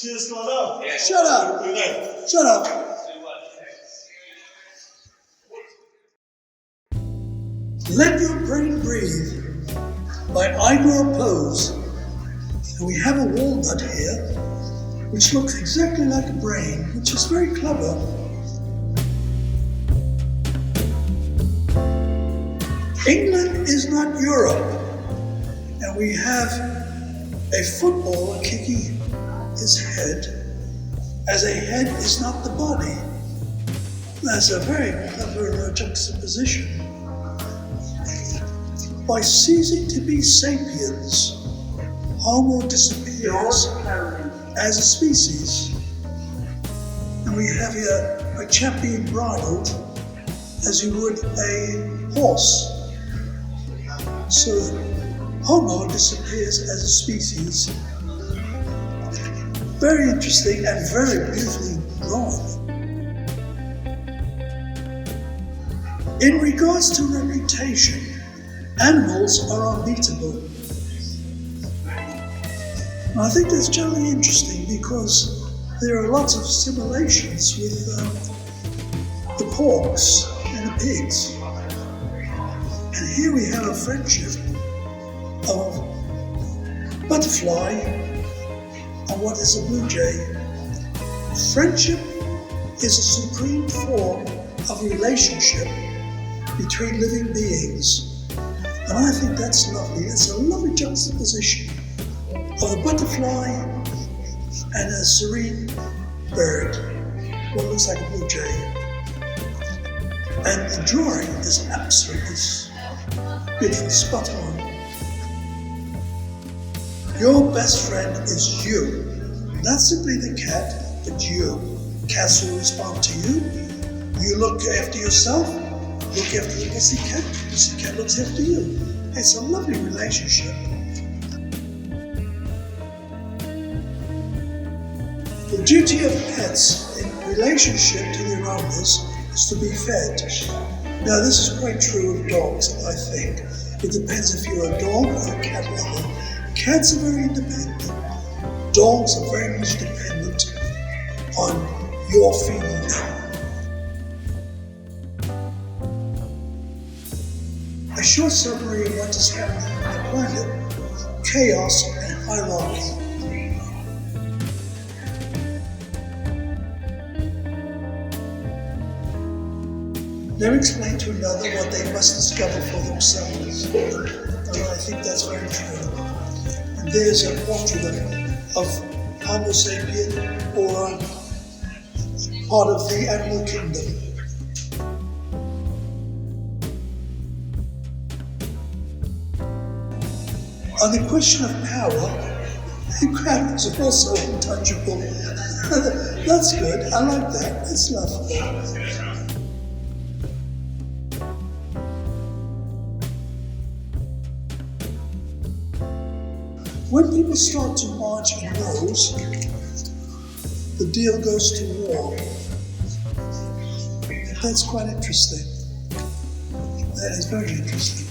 Just gone up. Shut up. Shut up. Let Your Brain Breathe by Igor Pose. And we have a walnut here, which looks exactly like a brain, which is very clever. England is not Europe, and we have a footballer kicking his head, as a head is not the body. That's a very clever juxtaposition. By ceasing to be sapiens, Homo disappears as a species. And we have here a chap being bridled as you would a horse. So Homo disappears as a species. Very interesting and very beautifully drawn. In regards to reputation, animals are unbeatable. I think that's generally interesting because there are lots of simulations with the porks and the pigs. And here we have a friendship of butterfly and what is a blue jay. Friendship is a supreme form of relationship between living beings. And I think that's lovely. It's a lovely juxtaposition of a butterfly and a serene bird, what looks like a blue jay. And the drawing is absolutely beautiful, spot on. Your best friend is you. Not simply the cat, but you. Cats will respond to you. You look after yourself, look after the pussycat, pussycat looks after you. It's a lovely relationship. The duty of pets in relationship to their owners is to be fed. Now this is quite true of dogs, I think. It depends if you're a dog or a cat lover. Cats are very independent. Dogs are very much dependent on your feeding them. A short summary of what is happening on the planet: chaos and hierarchy. Never explain to another what they must discover for themselves. And I think that's very true. And there's a portrait of Homo sapien, or part of the animal kingdom. On the question of power, the crowd is also untouchable. That's good, I like that, that's lovely. When people start to march in rows, the deal goes to war. That's quite interesting. That is very interesting.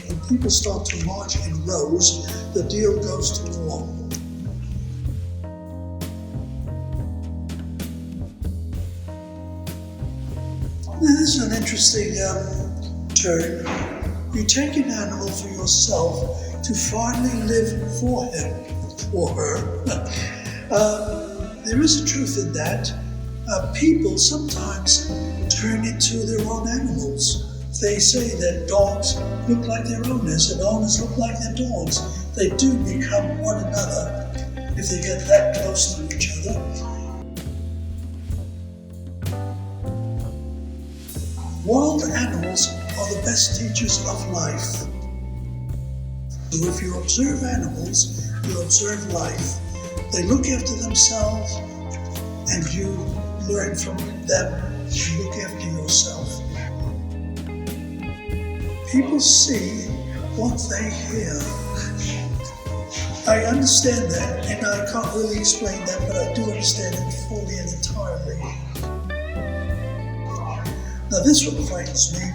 When people start to march in rows, the deal goes to war. Now, this is an interesting turn. You take an animal for yourself to finally live for him or her. There is a truth in that. People sometimes turn into their own animals. They say that dogs look like their owners and owners look like their dogs. They do become one another if they get that close to each other. Wild animals are the best teachers of life. So if you observe animals, you observe life. They look after themselves and you learn from them to look after yourself. People see what they hear. I understand that, and I can't really explain that, but I do understand it fully and entirely. Now this one frightens me.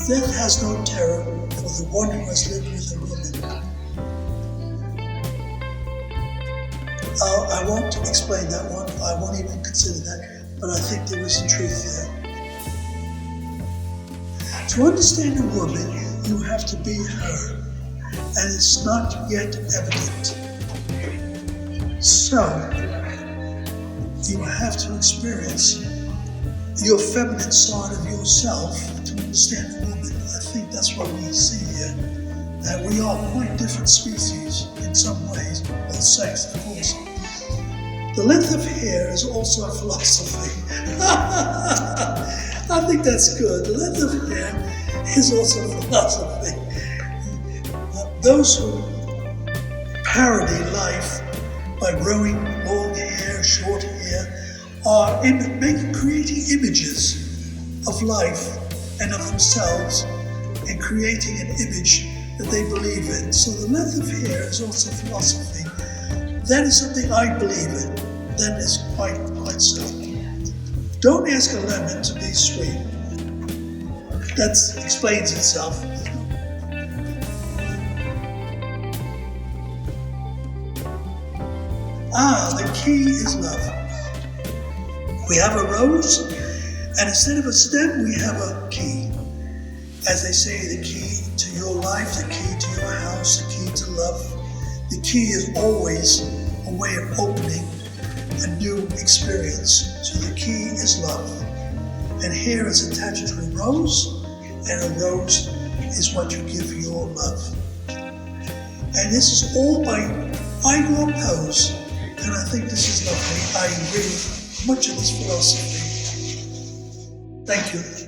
Death has no terror for the one who has lived with a woman. I I won't explain that one. I won't even consider that, but I think there is a truth there. To understand a woman, you have to be her, and it's not yet evident. So, you have to experience your feminine side of yourself to understand a woman. I think that's what we see here, that we are quite different species in some ways, both sex, of course. The length of hair is also a philosophy. I think that's good. The length of hair is also a philosophy. Those who parody life by growing long hair, short hair, are creating images of life and of themselves and creating an image that they believe in. So the length of hair is also philosophy. That is something I believe in. That is quite so. Don't ask a lemon to be sweet. That explains itself. The key is love. We have a rose, and instead of a stem, we have a key. As they say, the key to your life, the key to your house, the key to love. The key is always a way of opening a new experience. So the key is love. And here is attached to a rose, and a rose is what you give your love. And this is all by Igor Pose. And I think this is lovely. I agree with much of this philosophy. Thank you.